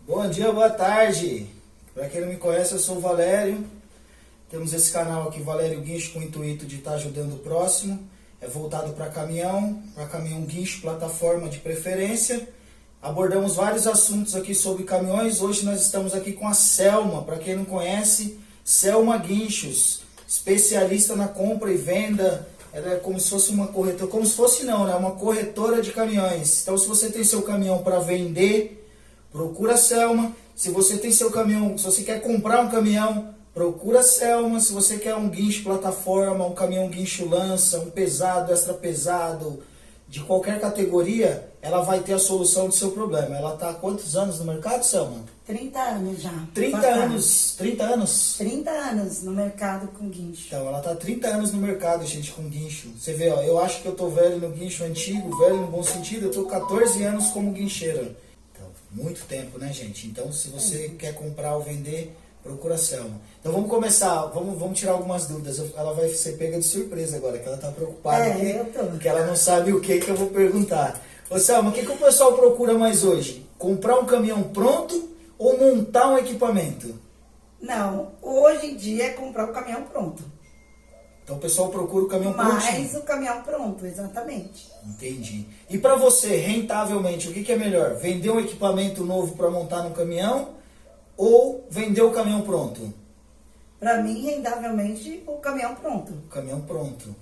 Bom dia, boa tarde. Para quem não me conhece, eu sou o Valério. Temos esse canal aqui, Valério Guincho, com o intuito de estar ajudando o próximo. É voltado para caminhão guincho, plataforma de preferência. Abordamos vários assuntos aqui sobre caminhões. Hoje nós estamos aqui com a Selma. Para quem não conhece, Selma Guinchos, especialista na compra e venda. Ela é como se fosse uma corretora, como se fosse não, né? Uma corretora de caminhões. Então, se você tem seu caminhão para vender, procura a Selma. Se você tem seu caminhão, se você quer comprar um caminhão, procura a Selma. Se você quer um guincho plataforma, um caminhão guincho lança, um pesado, extra pesado, de qualquer categoria, ela vai ter a solução do seu problema. Ela está há quantos anos no mercado, Selma? 30 anos já. 30 anos. 30 anos? 30 anos no mercado com guincho. Então, ela está há 30 anos no mercado, gente, com guincho. Você vê, ó, eu acho que eu tô velho no guincho antigo, velho no bom sentido, eu tô 14 anos como guincheira. Então, muito tempo, né, gente? Então, se você quer comprar ou vender, procura a Selma. Então, vamos começar, vamos tirar algumas dúvidas. Ela vai ser pega de surpresa agora, que ela tá preocupada aqui, que ela não sabe o que eu vou perguntar. Ô, Selma, o que o pessoal procura mais hoje? Comprar um caminhão pronto ou montar um equipamento? Não, hoje em dia é comprar o caminhão pronto. Então o pessoal procura o caminhão prontinho. Mais o caminhão pronto, exatamente. Entendi. E para você, rentavelmente, o que é melhor? Vender um equipamento novo para montar no caminhão ou vender o caminhão pronto? Para mim, rendavelmente, o caminhão pronto. O caminhão pronto.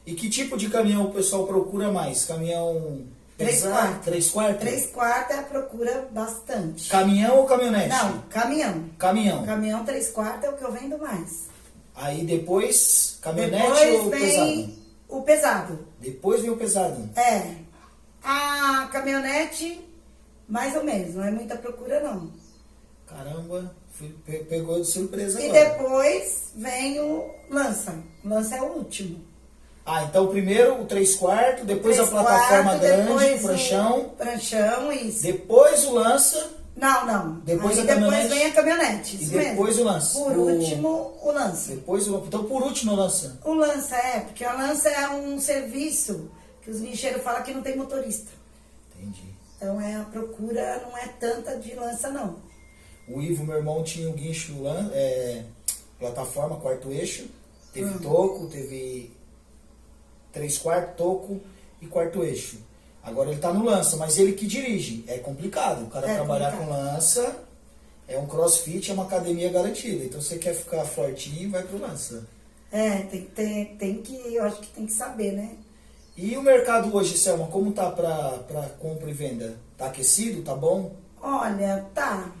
E que tipo de caminhão o pessoal procura mais? Caminhão... 3 quartos. 3 quartos? 3 quartos é a procura bastante. Caminhão ou caminhonete? Não, caminhão. Caminhão. Caminhão 3 quartos é o que eu vendo mais. Aí depois, caminhonete depois ou vem pesado? O pesado. Depois vem o pesado. É. A caminhonete, mais ou menos, não é muita procura não. Caramba, pegou de surpresa e agora. E depois vem o lança. O lança é o último. Ah, então primeiro o 3 quartos, depois a plataforma grande, o pranchão. O pranchão, isso. Depois o lança. Não. Depois aí a caminhonete. Depois vem a caminhonete, isso E depois mesmo. o lança. Por último, o lança. Então por último o lança. O lança porque o lança é um serviço que os guincheiros falam que não tem motorista. Entendi. Então a procura não é tanta de lança, não. O Ivo, meu irmão, tinha um guincho plataforma, quarto eixo. Teve toco, teve 3 quartos, toco e quarto eixo. Agora ele tá no lança, mas ele que dirige. É complicado. O cara trabalhar com lança é um crossfit, é uma academia garantida. Então você quer ficar fortinho, vai pro lança. Tem que, eu acho que tem que saber, né? E o mercado hoje, Selma, como tá pra compra e venda? Tá aquecido? Tá bom? Olha, tá.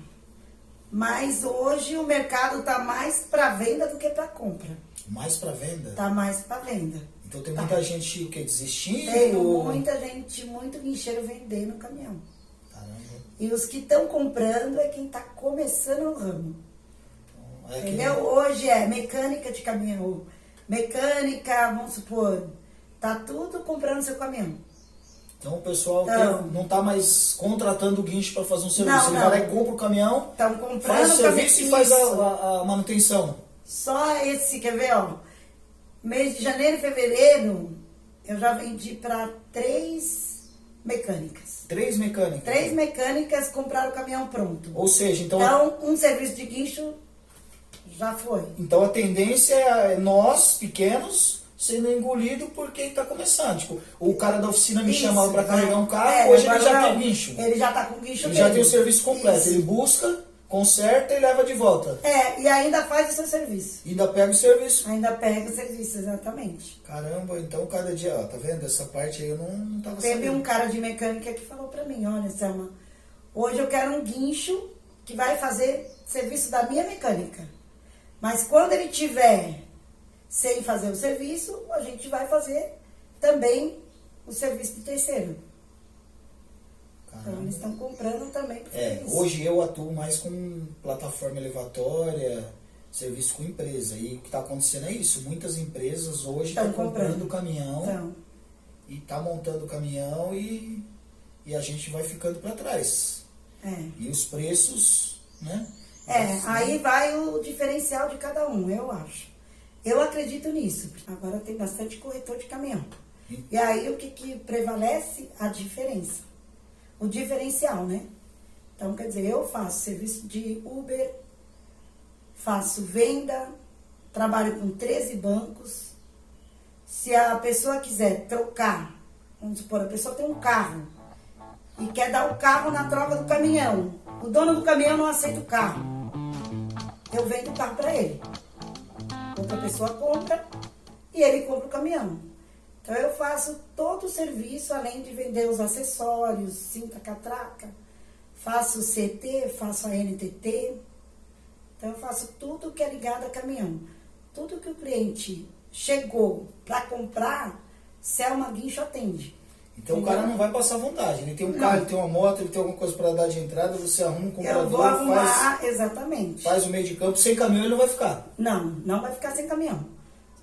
Mas hoje o mercado tá mais para venda do que para compra. Mais para venda? Tá mais para venda. Então tem muita gente que desistindo? Tem muita gente, muito guincheiro vendendo o caminhão. Caramba. E os que estão comprando é quem tá começando o ramo. Entendeu? Hoje é mecânica de caminhão. Mecânica, vamos supor, tá tudo comprando seu caminhão. Então o pessoal não está mais contratando o guincho para fazer um serviço. Não. Ele vai lá e compra o caminhão, faz o serviço e faz a manutenção. Só esse, quer ver, ó? Mês de janeiro e fevereiro, eu já vendi para 3 mecânicas. 3 mecânicas? 3 mecânicas compraram o caminhão pronto. Ou seja, então um serviço de guincho já foi. Então a tendência é nós, pequenos, sendo engolido porque está começando. Tipo, o cara da oficina me chama para carregar um carro, hoje ele já tem o guincho. Ele já está com o guincho Ele dele. já tem o serviço completo. Isso. Ele busca, conserta e leva de volta. E ainda faz o seu serviço. Ainda pega o serviço. Ainda pega o serviço, exatamente. Caramba, então cada dia, ó, tá vendo? Essa parte aí eu não tava sabendo. Teve um cara de mecânica que falou para mim, olha, Selma, hoje eu quero um guincho que vai fazer serviço da minha mecânica. Mas quando ele tiver sem fazer o serviço, a gente vai fazer também o serviço do terceiro. Caramba. Então eles estão comprando também. Hoje eu atuo mais com plataforma elevatória, serviço com empresa. E o que está acontecendo é isso. Muitas empresas hoje estão comprando o caminhão e tá montando o caminhão e a gente vai ficando para trás. E os preços, né? Aí vai o diferencial de cada um, eu acho. Eu acredito nisso. Agora tem bastante corretor de caminhão. E aí o que prevalece? A diferença. O diferencial, né? Então, quer dizer, eu faço serviço de Uber, faço venda, trabalho com 13 bancos. Se a pessoa quiser trocar, vamos supor, a pessoa tem um carro e quer dar o carro na troca do caminhão. O dono do caminhão não aceita o carro. Eu vendo o carro para ele. Outra pessoa compra e ele compra o caminhão. Então eu faço todo o serviço, além de vender os acessórios, cinta, catraca, faço CT, faço a NTT. Então eu faço tudo que é ligado a caminhão. Tudo que o cliente chegou para comprar, Selma Guincho atende. Então o cara não vai passar vontade. Ele tem um carro, ele tem uma moto, ele tem alguma coisa para dar de entrada, você arruma um comprador, eu vou arrumar, exatamente. Faz o meio de campo, sem caminhão ele não vai ficar. Não, não vai ficar sem caminhão.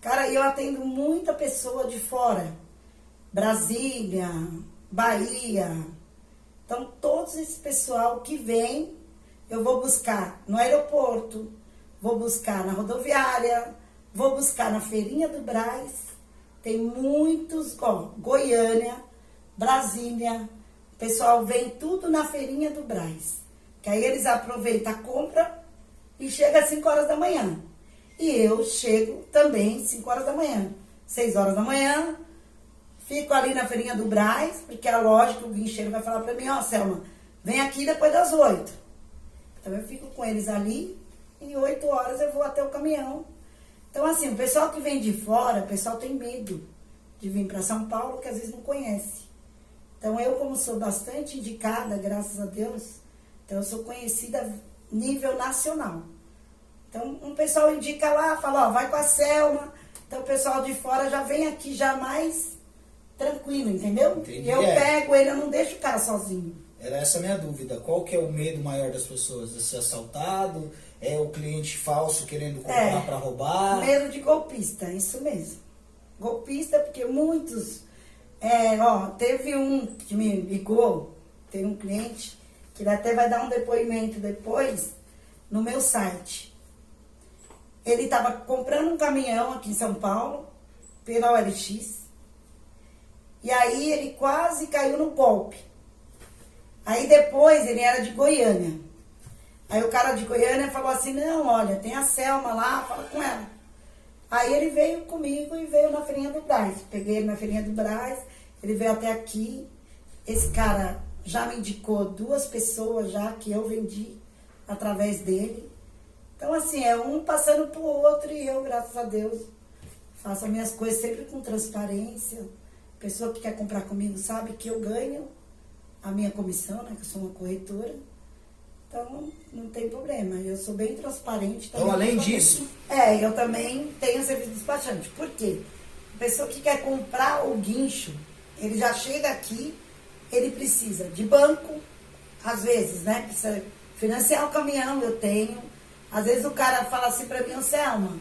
Cara, eu atendo muita pessoa de fora. Brasília, Bahia. Então, todos esse pessoal que vem, eu vou buscar no aeroporto, vou buscar na rodoviária, vou buscar na Feirinha do Brás. Tem muitos, ó, Goiânia, Brasília. O pessoal vem tudo na Feirinha do Brás. Que aí eles aproveitam a compra e chega às 5 horas da manhã. E eu chego também 5 horas da manhã. 6 horas da manhã, fico ali na Feirinha do Brás, porque é lógico que o guincheiro vai falar pra mim, ó, Selma, vem aqui depois das 8. Então eu fico com eles ali, e 8 horas eu vou até o caminhão. Então assim, o pessoal que vem de fora, o pessoal tem medo de vir para São Paulo, que às vezes não conhece. Então eu, como sou bastante indicada, graças a Deus, então eu sou conhecida nível nacional. Então, um pessoal indica lá, fala, ó, vai com a Selma. Então, o pessoal de fora já vem aqui já mais tranquilo, entendeu? Entendi. E eu pego ele, eu não deixo o cara sozinho. Era essa a minha dúvida. Qual que é o medo maior das pessoas? De ser assaltado? É o cliente falso querendo comprar para roubar? Medo de golpista, isso mesmo. Golpista, porque muitos... teve um que me ligou, tem um cliente, que ele até vai dar um depoimento depois no meu site. Ele estava comprando um caminhão aqui em São Paulo, pela OLX, e aí ele quase caiu no golpe. Aí depois ele era de Goiânia. Aí o cara de Goiânia falou assim, não, olha, tem a Selma lá, fala com ela. Aí ele veio comigo e veio na Feirinha do Brás. Peguei ele na Feirinha do Brás, ele veio até aqui. Esse cara já me indicou 2 pessoas já que eu vendi através dele. Então, assim, é um passando pro outro e eu, graças a Deus, faço as minhas coisas sempre com transparência. A pessoa que quer comprar comigo sabe que eu ganho a minha comissão, né? Que eu sou uma corretora. Então, não tem problema. Eu sou bem transparente. Então, além disso... eu também tenho serviço de despachante. Por quê? A pessoa que quer comprar o guincho, ele já chega aqui, ele precisa de banco, às vezes, né? Precisa financiar o caminhão, eu tenho. Às vezes o cara fala assim pra mim, ô Selma,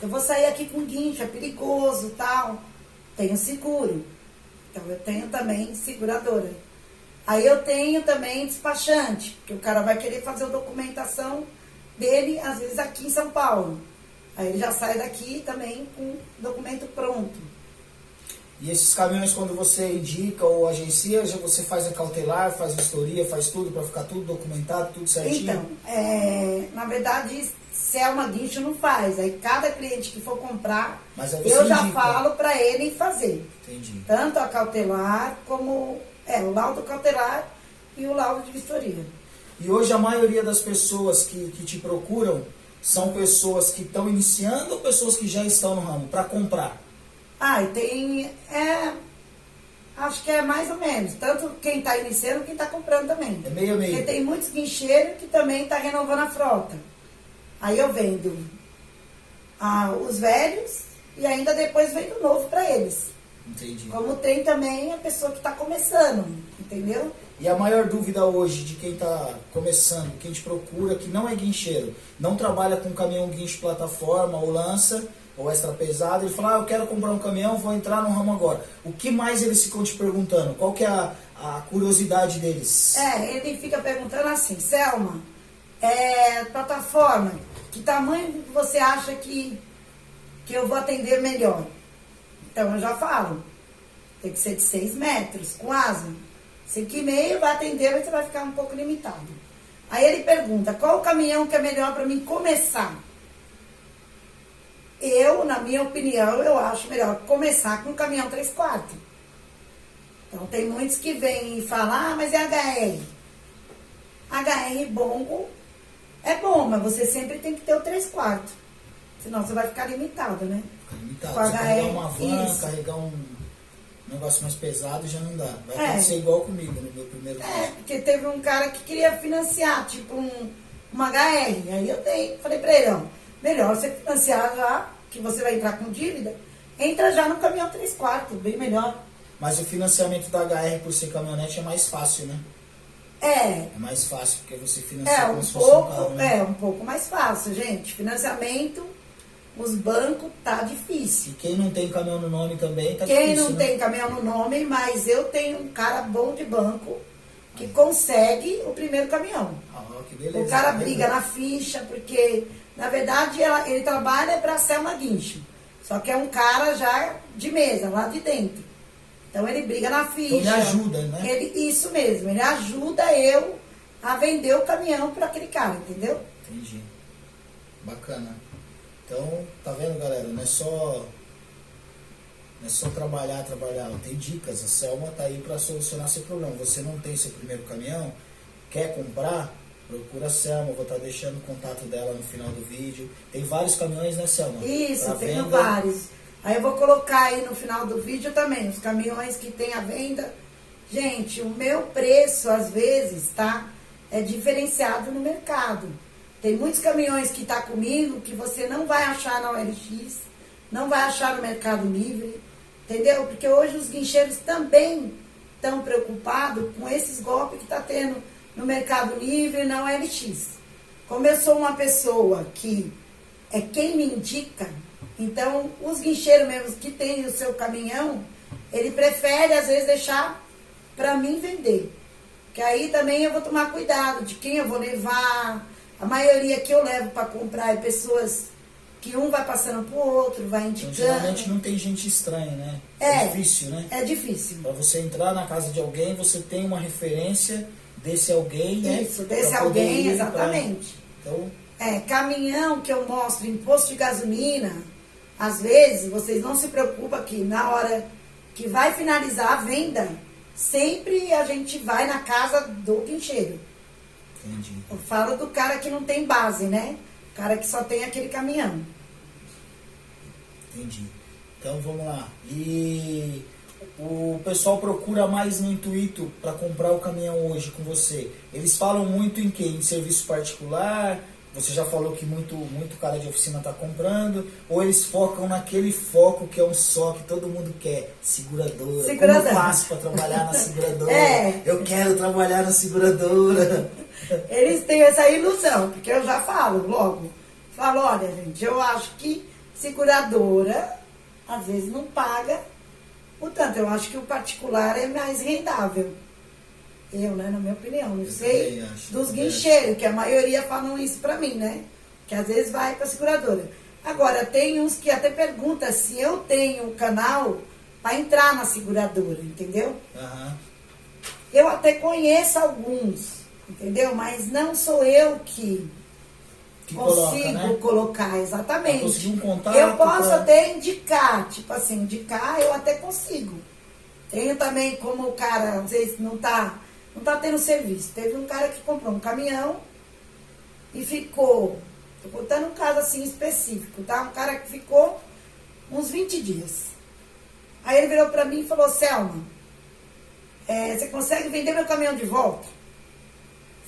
eu vou sair aqui com guincho, é perigoso, tal. Tenho seguro. Então eu tenho também seguradora. Aí eu tenho também despachante, que o cara vai querer fazer a documentação dele, às vezes aqui em São Paulo. Aí ele já sai daqui também com o documento pronto. E esses caminhões, quando você indica ou agencia, já você faz a cautelar, faz a vistoria, faz tudo para ficar tudo documentado, tudo certinho? Então, na verdade, Selma Guincho não faz. Aí cada cliente que for comprar, mas aí eu já indica. falo para ele fazer. Entendi. Tanto a cautelar como o laudo cautelar e o laudo de vistoria. E hoje a maioria das pessoas que te procuram são pessoas que estão iniciando ou pessoas que já estão no ramo para comprar? E tem, acho que é mais ou menos, tanto quem está iniciando, quem está comprando também. É meio a meio. Porque tem muitos guincheiros que também estão renovando a frota. Aí eu vendo os velhos e ainda depois vendo novo para eles. Entendi. Como tem também a pessoa que está começando, entendeu? E a maior dúvida hoje de quem está começando, quem te procura, que não é guincheiro, não trabalha com caminhão guincho plataforma ou lança, ou extra pesado, ele fala, eu quero comprar um caminhão, vou entrar no ramo agora. O que mais eles ficam te perguntando? Qual que é a curiosidade deles? Ele fica perguntando assim, Selma, plataforma, que tamanho você acha que eu vou atender melhor? Então eu já falo, tem que ser de 6 metros, com asa. 5,5 vai atender, mas você vai ficar um pouco limitado. Aí ele pergunta, qual o caminhão que é melhor para mim começar? Eu, na minha opinião, eu acho melhor começar com o caminhão 3/4. Então tem muitos que vêm e falam, ah, mas é HR. HR bom é bom, mas você sempre tem que ter o 3/4. Senão você vai ficar limitado, né? Fica limitado. Com Se carregar HR, uma van, isso. carregar um negócio mais pesado, já não dá. Vai acontecer igual comigo no meu primeiro vídeo. Porque teve um cara que queria financiar, tipo uma HR. Aí eu falei pra ele, ó, melhor você financiar já, que você vai entrar com dívida, entra já no caminhão 3/4, bem melhor. Mas o financiamento da HR por ser caminhonete é mais fácil, né? É mais fácil, porque você financia como se fosse um carro, né? um pouco mais fácil, gente. Financiamento, os bancos, tá difícil. E quem não tem caminhão no nome também tá Quem difícil, não né? tem caminhão no nome, mas eu tenho um cara bom de banco que consegue o primeiro caminhão. Ah, que beleza. O cara tá briga vendo? na ficha, porque, na verdade, ele trabalha para a Selma Guincho. Só que é um cara já de mesa, lá de dentro. Então ele briga na ficha. Então ele ajuda, né? Isso mesmo, ele ajuda eu a vender o caminhão para aquele cara, entendeu? Entendi. Bacana. Então, tá vendo, galera? Não é só trabalhar. Tem dicas. A Selma tá aí para solucionar seu problema. Você não tem seu primeiro caminhão, quer comprar? Procura a Selma. Vou estar deixando o contato dela no final do vídeo. Tem vários caminhões, né, Selma? Isso, tenho venda. vários. Aí eu vou colocar aí no final do vídeo também os caminhões que tem à venda. Gente, o meu preço, às vezes, tá? É diferenciado no mercado. Tem muitos caminhões que tá comigo que você não vai achar na OLX, não vai achar no Mercado Livre, entendeu? Porque hoje os guincheiros também estão preocupados com esses golpes que tá tendo no Mercado Livre e na OLX. Como eu sou uma pessoa que é quem me indica, então os guincheiros mesmo que tem o seu caminhão, ele prefere às vezes deixar para mim vender. Que aí também eu vou tomar cuidado de quem eu vou levar. A maioria que eu levo para comprar é pessoas que um vai passando pro outro, vai indicando. Então, geralmente não tem gente estranha, né? É difícil, né? É difícil. Para você entrar na casa de alguém, você tem uma referência desse alguém, né? Isso, desse alguém, exatamente. Então, caminhão que eu mostro em posto de gasolina, às vezes vocês não se preocupam que na hora que vai finalizar a venda, sempre a gente vai na casa do guincheiro. entendi. Eu falo do cara que não tem base, né? O cara que só tem aquele caminhão. Entendi. Então vamos lá. E o pessoal procura mais no intuito para comprar o caminhão hoje com você. Eles falam muito em quê? Em serviço particular? Você já falou que muito cara de oficina está comprando. Ou eles focam naquele foco que é um só, que todo mundo quer. Seguradora. Como eu faço para trabalhar na seguradora? Eu quero trabalhar na seguradora. Eles têm essa ilusão, porque eu já falo logo. Falo, olha, gente, eu acho que seguradora, às vezes, não paga o tanto. Eu acho que o particular é mais rendável. Eu, né, na minha opinião, não sei dos guincheiros, que a maioria falam isso pra mim, né? Que às vezes vai pra seguradora. Agora, tem uns que até perguntam se eu tenho um canal pra entrar na seguradora, entendeu? Uhum. Eu até conheço alguns, entendeu? Mas não sou eu que consigo colocar, exatamente. Conseguir um contato, eu posso até indicar, tipo assim, indicar eu até consigo. Tenho também como o cara, às vezes, não tá tendo serviço. Teve um cara que comprou um caminhão e ficou, tô contando um caso assim específico, tá? Um cara que ficou uns 20 dias. Aí ele virou pra mim e falou, Selma, você consegue vender meu caminhão de volta?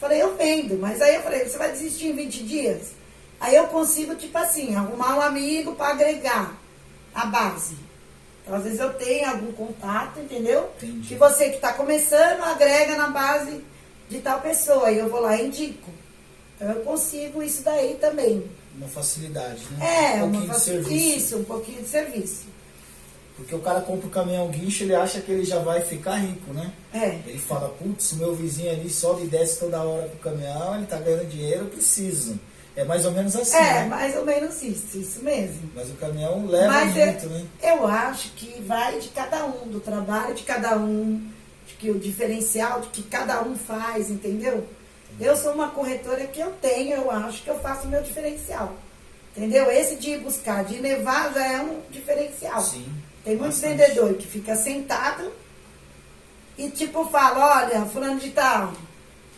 Falei, eu vendo, mas aí eu falei, você vai desistir em 20 dias? Aí eu consigo, tipo assim, arrumar um amigo para agregar a base. Então, às vezes eu tenho algum contato, entendeu? Entendi. Que você que está começando, agrega na base de tal pessoa. E eu vou lá e indico. Então eu consigo isso daí também. Uma facilidade, né? Um pouquinho de serviço. Isso, um pouquinho de serviço. Porque o cara compra o caminhão guincho, ele acha que ele já vai ficar rico, né? Ele fala, putz, meu vizinho ali sobe e desce toda hora com o caminhão, ele tá ganhando dinheiro, eu preciso. É mais ou menos assim, né? Mais ou menos isso mesmo. Mas o caminhão leva muito, né? Eu acho que vai de cada um, do trabalho de cada um, de que o diferencial de que cada um faz, entendeu? Eu sou uma corretora que eu acho que eu faço o meu diferencial. Entendeu? Esse de ir buscar, de levar já é um diferencial. Sim, Tem muitos bastante. vendedores que fica sentado e tipo fala, olha, fulano de tal,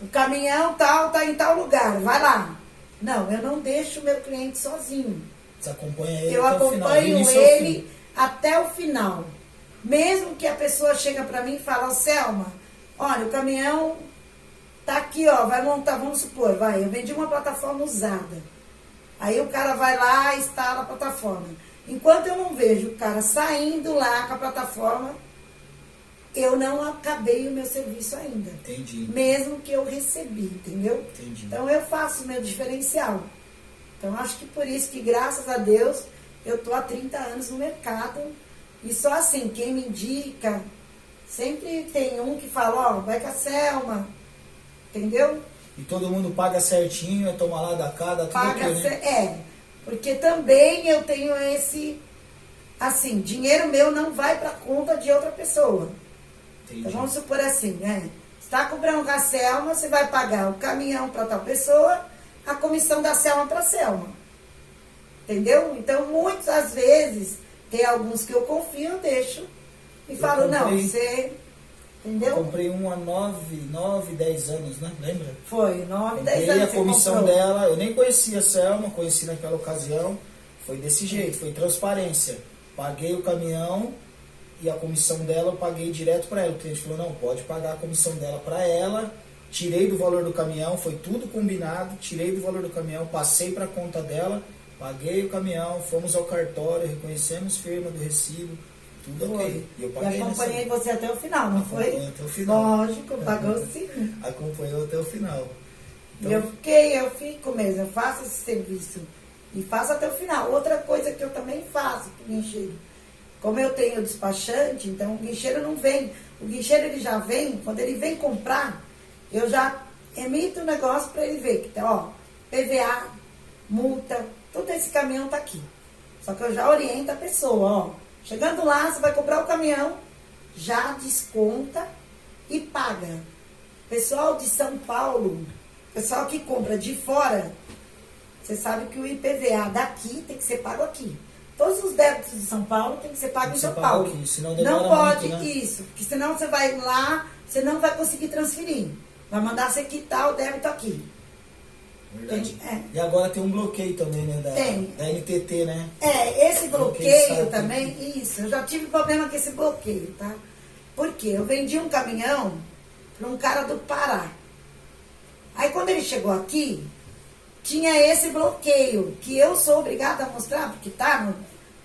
o caminhão tal tá em tal lugar, vai lá. Não, eu não deixo o meu cliente sozinho. Você acompanha ele Eu até o final, do acompanho início ao fim. ele até o final. Mesmo que a pessoa chega para mim e fala, "Ô, Selma, olha, o caminhão tá aqui, ó, vai montar, vamos supor, eu vendi uma plataforma usada. Aí o cara vai lá e instala a plataforma. Enquanto eu não vejo o cara saindo lá com a plataforma, eu não acabei o meu serviço ainda. Entendi. Mesmo que eu recebi, entendeu? Entendi. Então eu faço o meu diferencial. Então acho que por isso que, graças a Deus, eu tô há 30 anos no mercado. E só assim, quem me indica, sempre tem um que fala, ó, vai com a Selma, entendeu? E todo mundo paga certinho, é tomar lá da cada, tudo Paga, aqui, né? porque também eu tenho esse, assim, dinheiro meu não vai para conta de outra pessoa. Entendi. Então vamos supor assim, né? Você está comprando com a Selma, você vai pagar o caminhão para tal pessoa, a comissão da Selma para a Selma. Entendeu? Então, muitas vezes, tem alguns que eu confio, eu deixo e falo, não, você... Entendeu? Eu comprei um há 9, 10 anos, né? Lembra? Foi, 9, 10 Comprei anos a você comissão comprou. dela, eu nem conhecia a Selma, conheci naquela ocasião. Foi desse jeito, foi transparência. Paguei o caminhão e a comissão dela eu paguei direto para ela. O cliente falou, não, pode pagar a comissão dela para ela. Tirei do valor do caminhão, foi tudo combinado. Tirei do valor do caminhão, passei para a conta dela, paguei o caminhão, fomos ao cartório, reconhecemos firma do recibo. Tudo ok. E eu paguei. E acompanhei você até o final, não foi? Acompanhei até o final. Lógico, pagou sim. Acompanhou até o final. E eu fico mesmo, eu faço esse serviço. E faço até o final. Outra coisa que eu também faço pro guincheiro. Como eu tenho despachante, então o guincheiro não vem. O guincheiro ele já vem, quando ele vem comprar, eu já emito o negócio para ele ver. Que, ó, PVA, multa, todo esse caminhão tá aqui. Só que eu já oriento a pessoa, ó. Chegando lá, você vai comprar o caminhão, já desconta e paga. Pessoal de São Paulo, pessoal que compra de fora, você sabe que o IPVA daqui tem que ser pago aqui. Todos os débitos de São Paulo tem que ser pago em São Paulo. Aqui, senão não pode muito, né? isso, porque senão você vai lá, você não vai conseguir transferir. Vai mandar você quitar o débito aqui. Verdade. É. E agora tem um bloqueio também, né? Tem. Da NTT, né? Esse bloqueio também, isso, eu já tive problema com esse bloqueio, tá? Porque eu vendi um caminhão para um cara do Pará. Aí quando ele chegou aqui, tinha esse bloqueio, que eu sou obrigada a mostrar, porque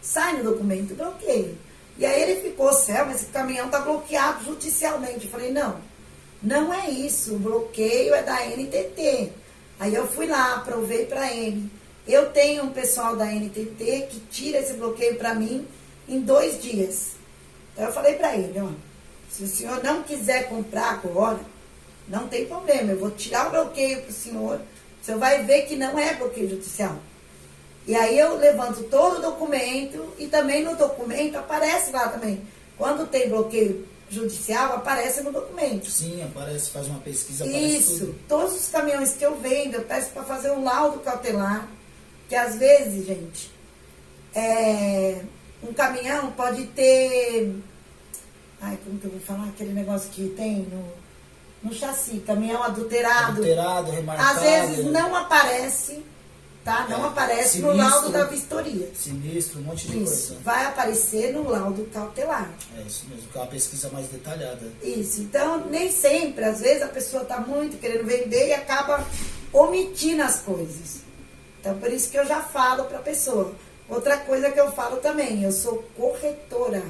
sai no documento bloqueio. E aí ele ficou, Selma, esse caminhão tá bloqueado judicialmente. Eu falei, não é isso, o bloqueio é da NTT. Aí eu fui lá, provei para ele. Eu tenho um pessoal da NTT que tira esse bloqueio para mim em 2 dias. Então eu falei para ele, ó, se o senhor não quiser comprar agora, não tem problema, eu vou tirar o bloqueio para o senhor vai ver que não é bloqueio judicial. E aí eu levanto todo o documento e também no documento aparece lá também. Quando tem bloqueio judicial, aparece no documento. Sim, aparece, faz uma pesquisa, Isso, tudo. Todos os caminhões que eu vendo, eu peço para fazer um laudo cautelar, que às vezes, gente, um caminhão pode ter, como que eu vou falar, aquele negócio que tem no chassi, caminhão adulterado. Adulterado, remarcado. Às vezes não aparece, tá? Não aparece sinistro, no laudo da vistoria. Sinistro, um monte de Isso, coisa. vai aparecer no laudo cautelar. É isso mesmo, que é uma pesquisa mais detalhada. Isso, então nem sempre, às vezes a pessoa está muito querendo vender e acaba omitindo as coisas. Então por isso que eu já falo para a pessoa. Outra coisa que eu falo também, eu sou corretora.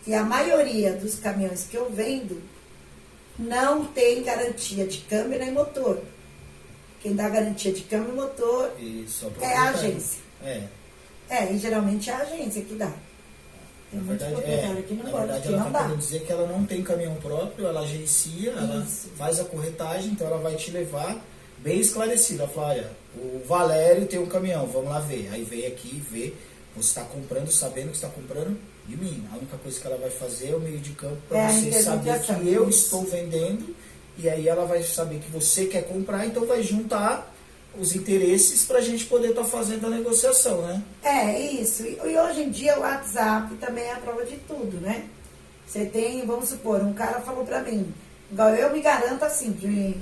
E a maioria dos caminhões que eu vendo não tem garantia de câmbio nem motor. Quem dá garantia de câmbio e motor Isso, é a agência. É. E geralmente é a agência que dá. Tem muitos proprietários que não na gostam, verdade, que ela não está dá. querendo dizer que ela não tem caminhão próprio, ela agencia, ela faz a corretagem, então ela vai te levar bem esclarecido. Ela fala, olha, o Valério tem um caminhão, vamos lá ver. Aí vem aqui, vê, você está comprando, sabendo que está comprando de mim. A única coisa que ela vai fazer é o meio de campo para você saber que eu estou vendendo e aí ela vai saber que você quer comprar, então vai juntar os interesses para a gente poder estar fazendo a negociação, né? É, isso. E hoje em dia o WhatsApp também é a prova de tudo, né? Você tem, vamos supor, um cara falou pra mim, igual eu me garanto assim, de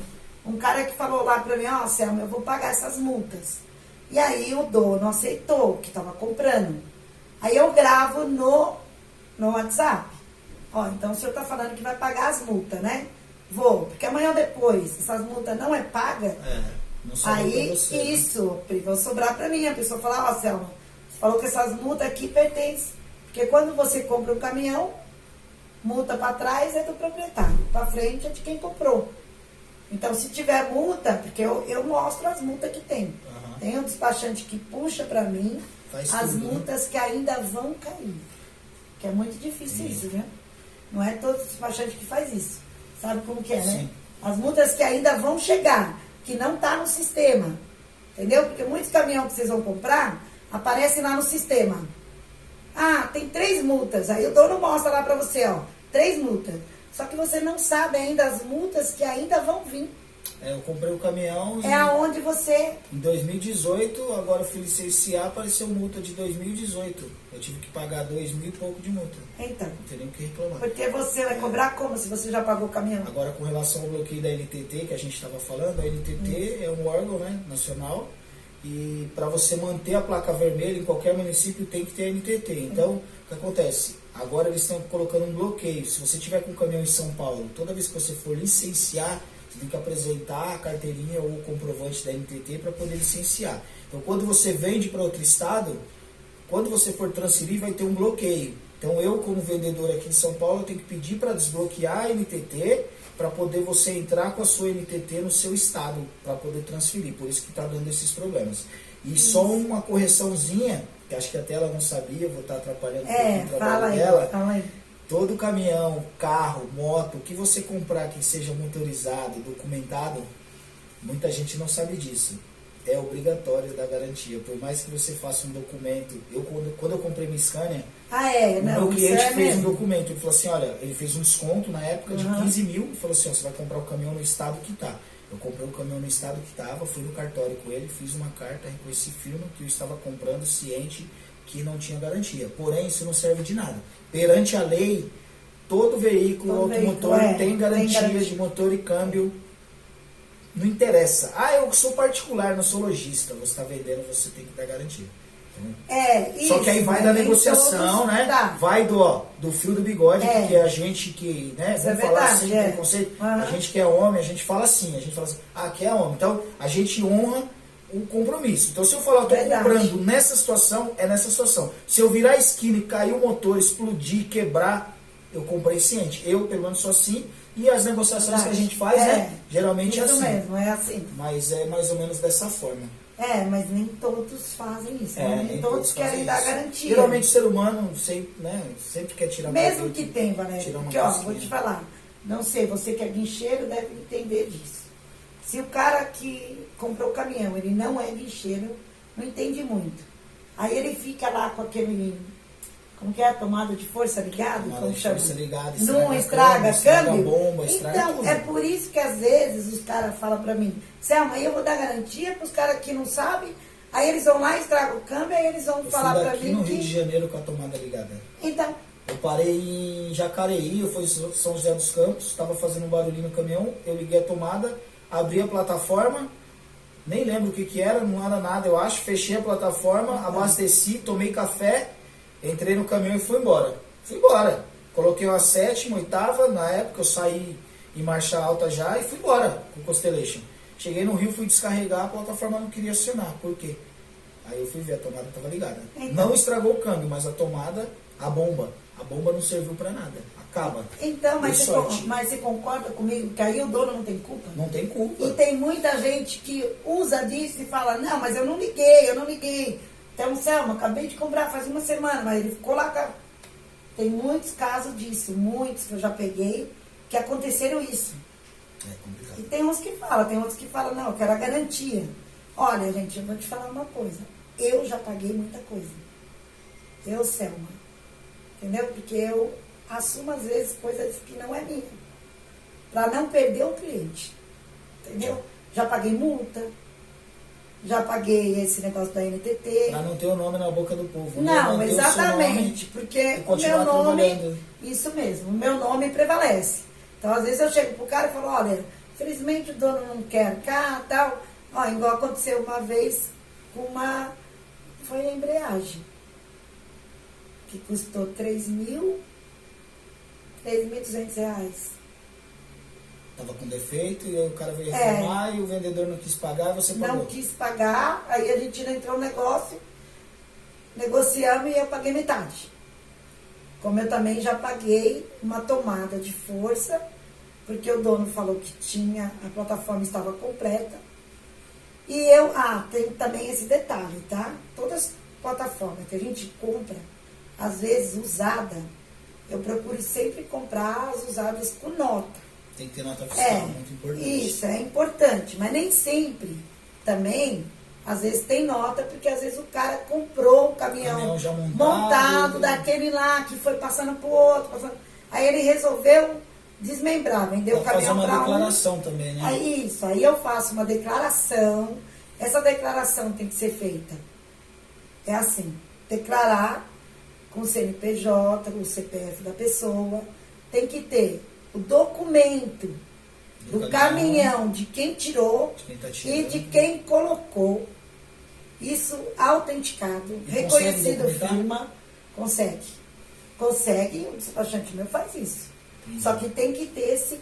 um cara que falou lá pra mim, ó, Selma, eu vou pagar essas multas. E aí o dono aceitou, que tava comprando. Aí eu gravo no WhatsApp. Ó, então o senhor tá falando que vai pagar as multas, né? Vou, porque amanhã ou depois, essas multas não é paga, Não sobra aí pra você, isso, vai sobrar pra mim. A pessoa fala, ó, Selma, você falou que essas multas aqui pertencem. Porque quando você compra um caminhão, multa para trás é do proprietário, para frente é de quem comprou. Então, se tiver multa, porque eu mostro as multas que tem. Tem um despachante que puxa para mim as multas que ainda vão cair. Que é muito difícil isso, viu? Não é todo despachante que faz isso. Sabe como que é, né? Sim. As multas que ainda vão chegar, que não tá no sistema. Entendeu? Porque muitos caminhões que vocês vão comprar, aparecem lá no sistema. Ah, tem 3 multas. Aí o dono mostra lá pra você, ó, 3 multas. Só que você não sabe ainda as multas que ainda vão vir. Eu comprei o caminhão É aonde você... em 2018, agora eu fui licenciar, apareceu multa de 2018. Eu tive que pagar 2.000 e pouco de multa. Então. Não tem nem o que reclamar. Porque você vai cobrar como se você já pagou o caminhão? Agora, com relação ao bloqueio da NTT, que a gente estava falando, a NTT é um órgão, né, nacional, e para você manter a placa vermelha em qualquer município tem que ter NTT. Então, o que acontece? Agora eles estão colocando um bloqueio. Se você tiver com um caminhão em São Paulo, toda vez que você for licenciar, você tem que apresentar a carteirinha ou o comprovante da NTT para poder licenciar. Então, quando você vende para outro estado, quando você for transferir, vai ter um bloqueio. Então, eu, como vendedor aqui em São Paulo, eu tenho que pedir para desbloquear a NTT para poder você entrar com a sua NTT no seu estado, para poder transferir. Por isso que está dando esses problemas. E só uma correçãozinha, que acho que até ela não sabia, vou estar atrapalhando um pouquinho o trabalho dela. Fala aí. Todo caminhão, carro, moto, o que você comprar que seja motorizado, documentado, muita gente não sabe disso. É obrigatório dar garantia. Por mais que você faça um documento. Quando eu comprei minha Scania, o meu cliente fez um documento. Ele falou assim, olha, ele fez um desconto na época de 15 mil. E falou assim, ó, você vai comprar o caminhão no estado que está. Eu comprei o caminhão no estado que estava, fui no cartório com ele, fiz uma carta, reconheci firma que eu estava comprando ciente que não tinha garantia. Porém, isso não serve de nada. Perante a lei, todo veículo automotor tem garantia de motor e câmbio. Não interessa. Ah, eu sou particular, não sou lojista. Você está vendendo, você tem que dar garantia. Isso. Só que aí vai da negociação, né? Tá. Vai do fio do bigode, porque a gente que, né? Vamos falar assim, preconceito. A gente que é homem, a gente fala assim, que é homem. Então, a gente honra o compromisso. Então, se eu falar, eu tô comprando nessa situação, é nessa situação. Se eu virar a esquina e cair o motor, explodir, quebrar, eu comprei ciente. Eu, pelo menos, sou assim. E as negociações que a gente faz, né? Geralmente é assim. Isso mesmo, é assim. Mas é mais ou menos dessa forma. Mas nem todos fazem isso. Nem todos querem dar garantia. Geralmente o ser humano sempre quer tirar mesmo que tem, Valéria. Porque, ó, vou te falar. Não sei, você que é guincheiro deve entender disso. Se o cara que comprou o caminhão, ele não é guincheiro, não entende muito. Aí ele fica lá com aquele... Como que é a tomada de força ligada? Tomada de força ligada, não estraga câmbio? Bomba, estraga então, tudo. é por isso que às vezes os caras falam pra mim, Selma, aí eu vou dar garantia pros caras que não sabem, aí eles vão lá, estragam o câmbio, aí eles vão falar pra mim no Rio de Janeiro com a tomada ligada. Então. Eu parei em Jacareí, eu fui em São José dos Campos, estava fazendo um barulhinho no caminhão, eu liguei a tomada, abri a plataforma, nem lembro o que era, não era nada, eu acho, fechei a plataforma, abasteci, tomei café, entrei no caminhão e fui embora. Coloquei uma 7ª, 8ª, na época eu saí em marcha alta já e fui embora com o Constellation. Cheguei no Rio, fui descarregar, a plataforma não queria acionar. Por quê? Aí eu fui ver, a tomada estava ligada. Então, não estragou o câmbio, mas a tomada, a bomba não serviu para nada. Acaba. Então, mas você concorda comigo que aí o dono não tem culpa? Não tem culpa. E tem muita gente que usa disso e fala, não, mas eu não liguei. Então, Selma, acabei de comprar faz uma semana, mas ele ficou lá. Tem muitos casos disso, muitos que eu já peguei, que aconteceram isso. É complicado. E tem uns que falam, tem outros que falam, não, eu quero a garantia. Olha, gente, eu vou te falar uma coisa. Eu já paguei muita coisa. Eu, Selma. Entendeu? Porque eu assumo, às vezes, coisas que não é minha. para não perder o cliente. Entendeu? Já paguei multa, já paguei esse negócio da NTT. Para não ter o nome na boca do povo. Não, né? exatamente, porque o meu nome, isso mesmo, o meu nome prevalece. Então, às vezes eu chego pro cara e falo, olha, infelizmente o dono não quer cá, tal. Ó, igual aconteceu uma vez com foi a embreagem, que custou R$3.200. Tava com defeito e aí o cara veio reclamar e o vendedor não quis pagar e você pagou. Não quis pagar, aí a gente entrou no negócio, negociamos e eu paguei metade. Como eu também já paguei uma tomada de força, porque o dono falou que a plataforma estava completa. E tem também esse detalhe, tá? Todas as plataformas que a gente compra, às vezes usada, eu procuro sempre comprar as usadas com nota. Tem que ter nota fiscal, muito importante. Isso, é importante, mas nem sempre também, às vezes tem nota, porque às vezes o cara comprou o caminhão já montado daquele lá, que foi passando pro outro, aí ele resolveu desmembrar, vendeu o caminhão para um. Fazer uma declaração também, né? Aí eu faço uma declaração, essa declaração tem que ser feita, é assim, declarar com o CNPJ, o CPF da pessoa, tem que ter o documento do caminhão, de quem tirou e de quem colocou. Isso autenticado, reconhecido firma, consegue. Consegue, o despachante meu faz isso. Entendi. Só que tem que ter esse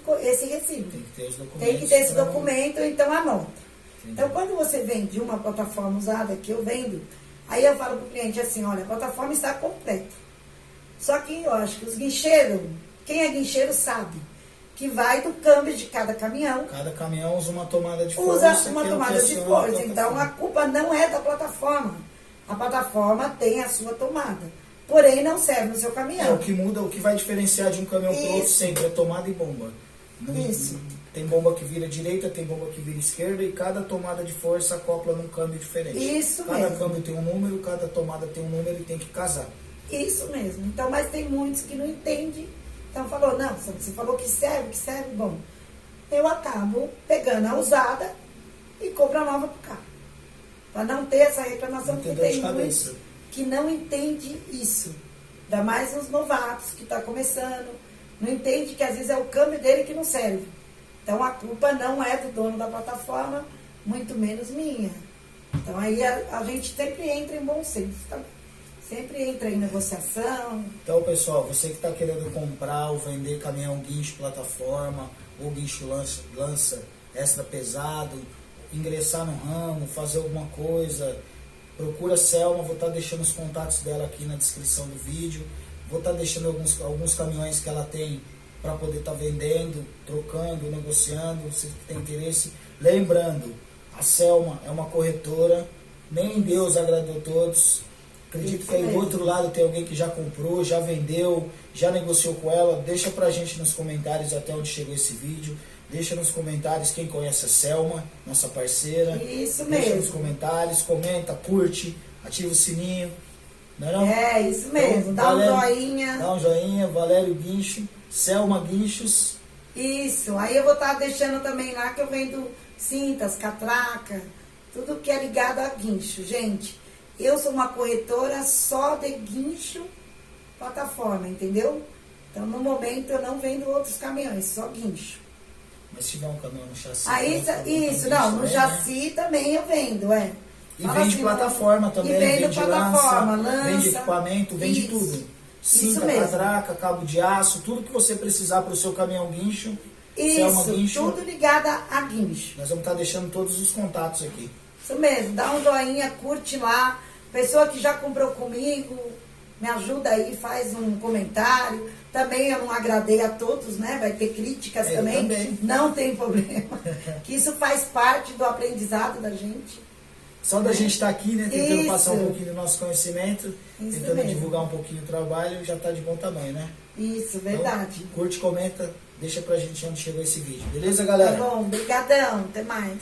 recibo. Tem que ter os documentos. Tem que ter esse documento, então anota. Entendi. Então, quando você vende uma plataforma usada, que eu vendo, aí eu falo para o cliente assim, olha, a plataforma está completa. Só que eu acho que os guincheiros, quem é guincheiro sabe que vai do câmbio de cada caminhão. Cada caminhão usa uma tomada de força. Usa uma tomada de força. Então, a culpa não é da plataforma. A plataforma tem a sua tomada. Porém, não serve no seu caminhão. O que muda, o que vai diferenciar de um caminhão para o outro sempre é tomada e bomba. Isso. Tem bomba que vira direita, tem bomba que vira esquerda e cada tomada de força acopla num câmbio diferente. Isso cada mesmo. Câmbio tem um número, cada tomada tem um número e tem que casar. Isso mesmo. Então, mas tem muitos que não entendem. Então falou, não, você falou que serve, bom. Eu acabo pegando a usada e compro a nova pro carro. Para não ter essa reclamação, porque tem muitos que não entende isso. Ainda mais os novatos que tá começando, não entende que às vezes é o câmbio dele que não serve. Então a culpa não é do dono da plataforma, muito menos minha. Então aí a gente sempre entra em bom senso também. Sempre entra em negociação. Então, pessoal, você que está querendo comprar ou vender caminhão guincho plataforma ou guincho lança extra pesado, ingressar no ramo, fazer alguma coisa, procura a Selma, vou estar deixando os contatos dela aqui na descrição do vídeo. Vou estar deixando alguns caminhões que ela tem para poder estar vendendo, trocando, negociando, você que tem interesse. Lembrando, a Selma é uma corretora, nem Deus agradou todos. Acredito que aí do outro lado tem alguém que já comprou, já vendeu, já negociou com ela. Deixa pra gente nos comentários até onde chegou esse vídeo. Deixa nos comentários quem conhece a Selma, nossa parceira. Isso mesmo. Deixa nos comentários, comenta, curte, ativa o sininho. Não é não? É, isso mesmo. Então, dá um joinha. Dá um joinha, Valério Guincho, Selma Guinchos. Isso. Aí eu vou estar deixando também lá que eu vendo cintas, catraca, tudo que é ligado a guincho. Gente, eu sou uma corretora só de guincho plataforma, entendeu? Então, no momento, eu não vendo outros caminhões, só guincho. Mas se tiver um caminhão no chassi... Aí, isso, não, no chassi também eu vendo, E vende assim, plataforma também, vende plataforma, lança, vende equipamento, vende tudo. Cinta, catraca, cabo de aço, tudo que você precisar para o seu caminhão guincho. Isso, guincho, tudo ligado a guincho. Nós vamos estar deixando todos os contatos aqui. Isso mesmo, dá um joinha, curte lá. Pessoa que já comprou comigo, me ajuda aí, faz um comentário. Também eu não agradei a todos, né? Vai ter críticas também. Não tem problema. Que isso faz parte do aprendizado da gente. Só da gente estar aqui, né? Tentando passar um pouquinho do nosso conhecimento, isso tentando mesmo. Divulgar um pouquinho o trabalho, já está de bom tamanho, né? Isso, verdade. Então, curte, comenta, deixa pra gente onde chegou esse vídeo. Beleza, galera? Tá bom, brigadão, até mais.